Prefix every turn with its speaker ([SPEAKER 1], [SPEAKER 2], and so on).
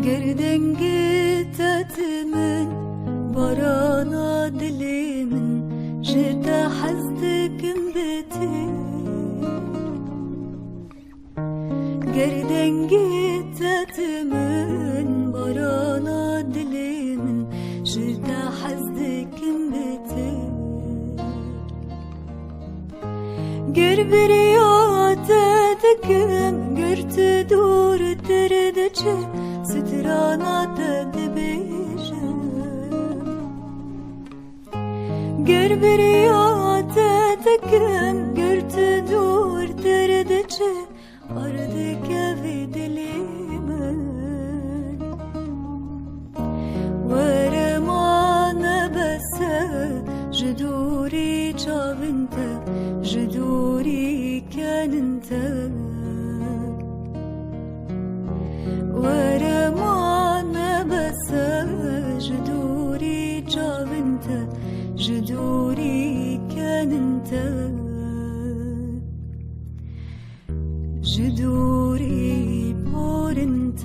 [SPEAKER 1] گردنگی تاتمن بارانا دلی من جدا حزدكم بيتي گردنگی تاتمن بارانا دلی من جدا حزدكم بيتي گربریاتتکم گرت دور تردچه سترانات دبیجم گربریاتتکم گرت دور تردچه أرضك في دليمن ورمانا بس جدوري جابنت جدوري كان انت ورمانا بس جدوري جابنت جدوري كان انت جدوري بور انت